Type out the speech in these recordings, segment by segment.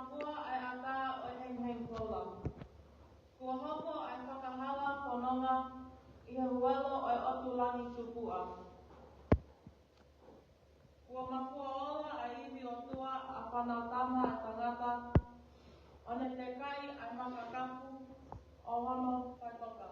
mapua ai aka o heng kola. Kua hopo ai whakahala kononga i he huelo o otulangi tupua. Kua mapua ola ai iwi o tua a whanatama e tangata o ne te kai ai makakapu o hono whaitoka.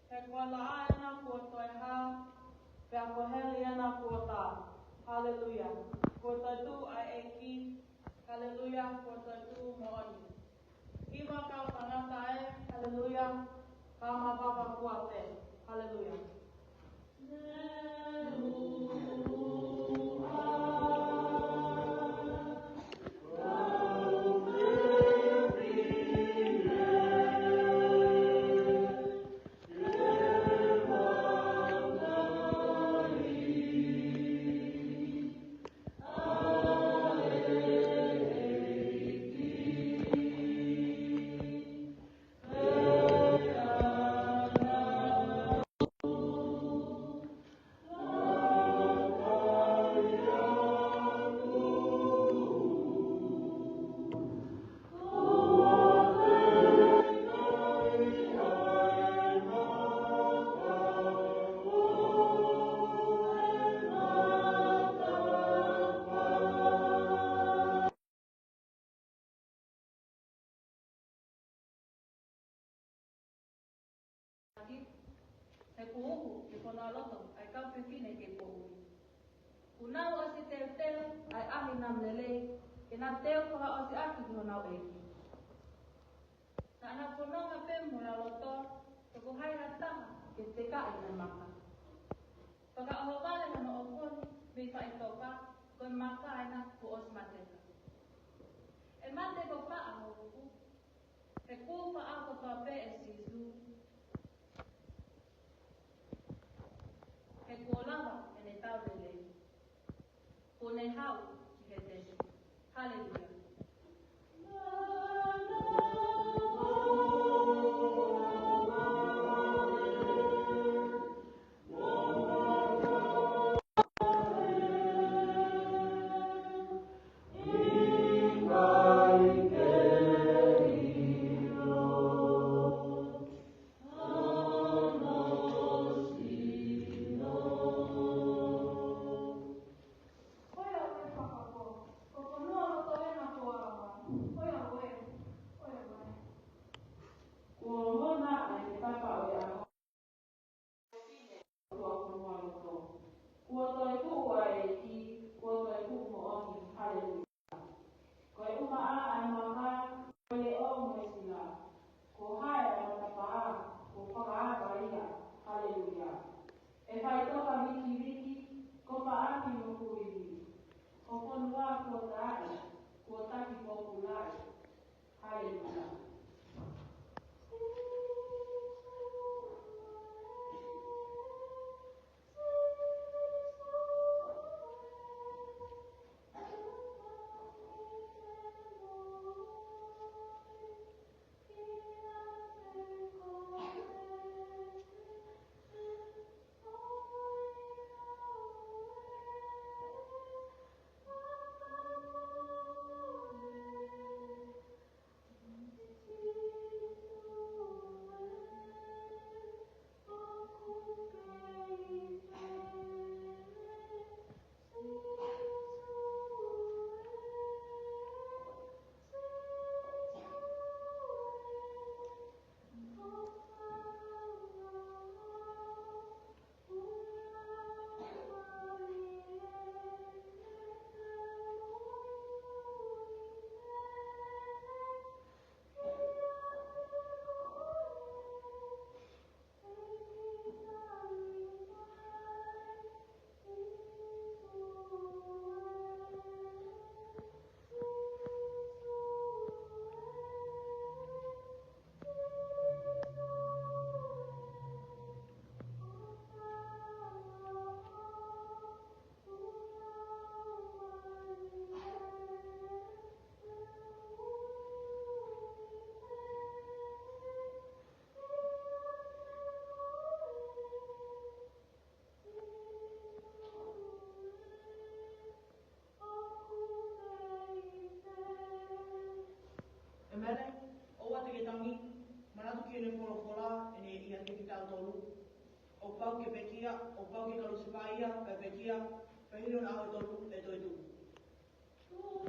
He koe la aena kua toi hā, pia ko heli ena kua tā. Hallelujah. Kua toi tū ai e ki. Hallelujah. Kua toi tū mooni. Iwa kau tangata e. Hallelujah. Kama baba kua te. Hallelujah. He puhu ki kona loto ai kau pekine ke puhu. Unau o si teo teo ai ahi nam lelei ke nā teo koha o si aki ki honau eiki. Nā ana pononga pe mura loto te kuhai rataha ke te ka i nai maka. Paka oho vale hano o poni mi whai toka koe maka aina ku os mateka. E mate ko wha aho uku. He kūpa ako toa pe e sisu. He kōlawa e ne tau lelei. Ko ne hau ki he tesi. Hallelujah. o pau ke pekia, o pau ke kalu sepaia, ka pekia, pahino na au tolu e toitu. Oh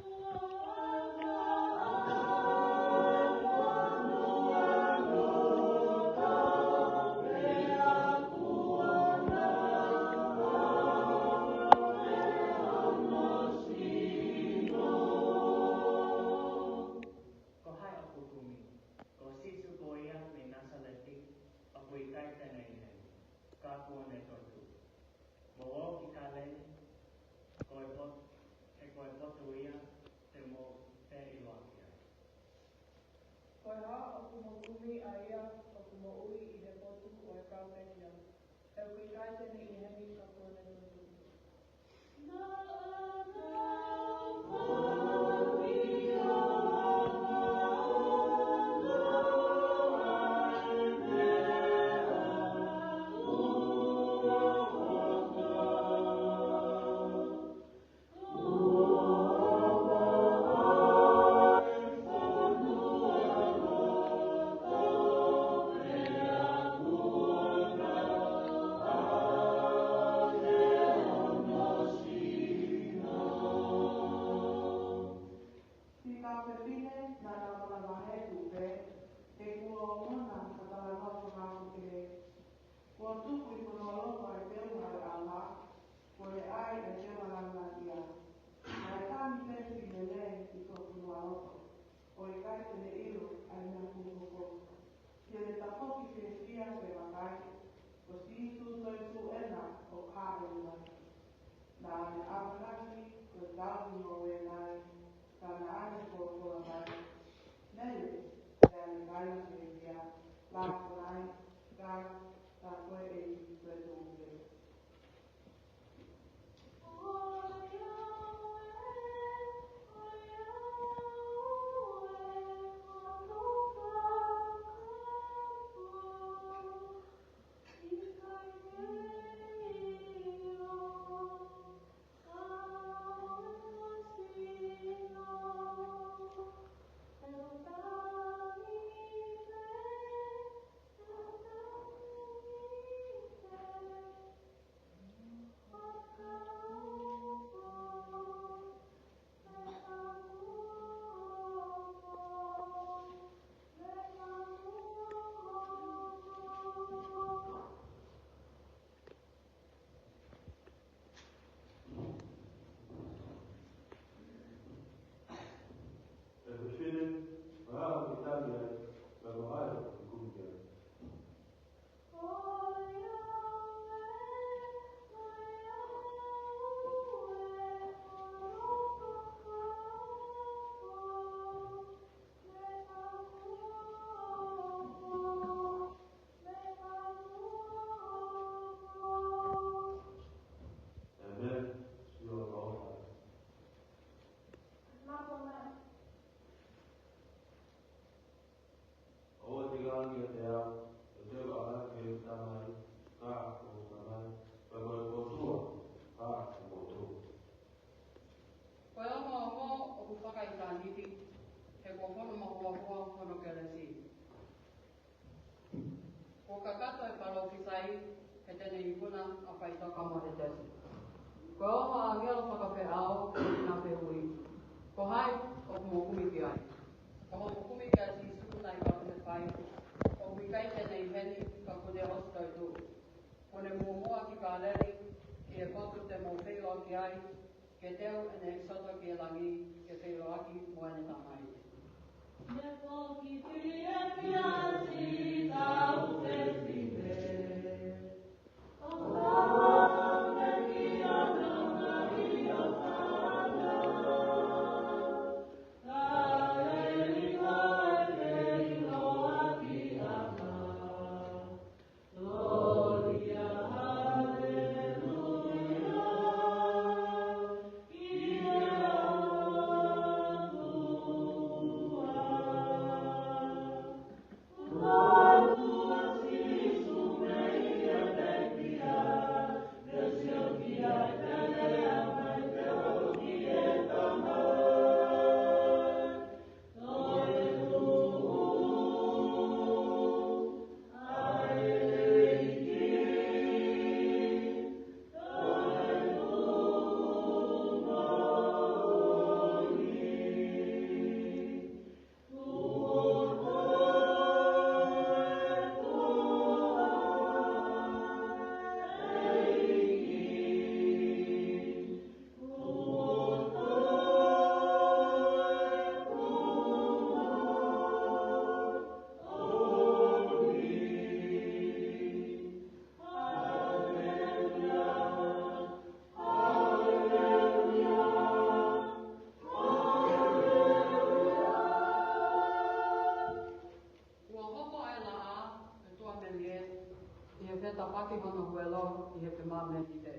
me kite.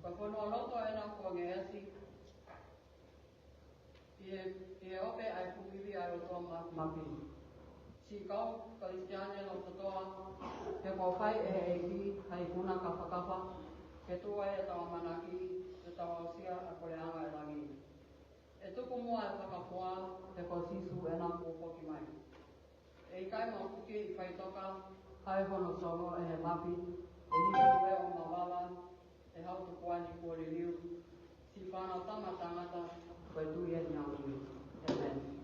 Ka whanua loto e nā kua nge esi. Ie ope ai pukiwi ai o toa mapi. Si kau Kristiane no totoa. He kua whai e ki hai kuna ka whakawha. Ke tua e tawa manaki. Te tawa o sia a kore anga e rangi. E tuku mua e whakapua. Te kua sisu e nā kua poki mai. E i kai mau puki i whai toka. Hai hono solo e he mapi. E niki ue o mawala. E hautu kuani kua ririu. Si whanau tama tangata. Koe tui e ni au. Amen.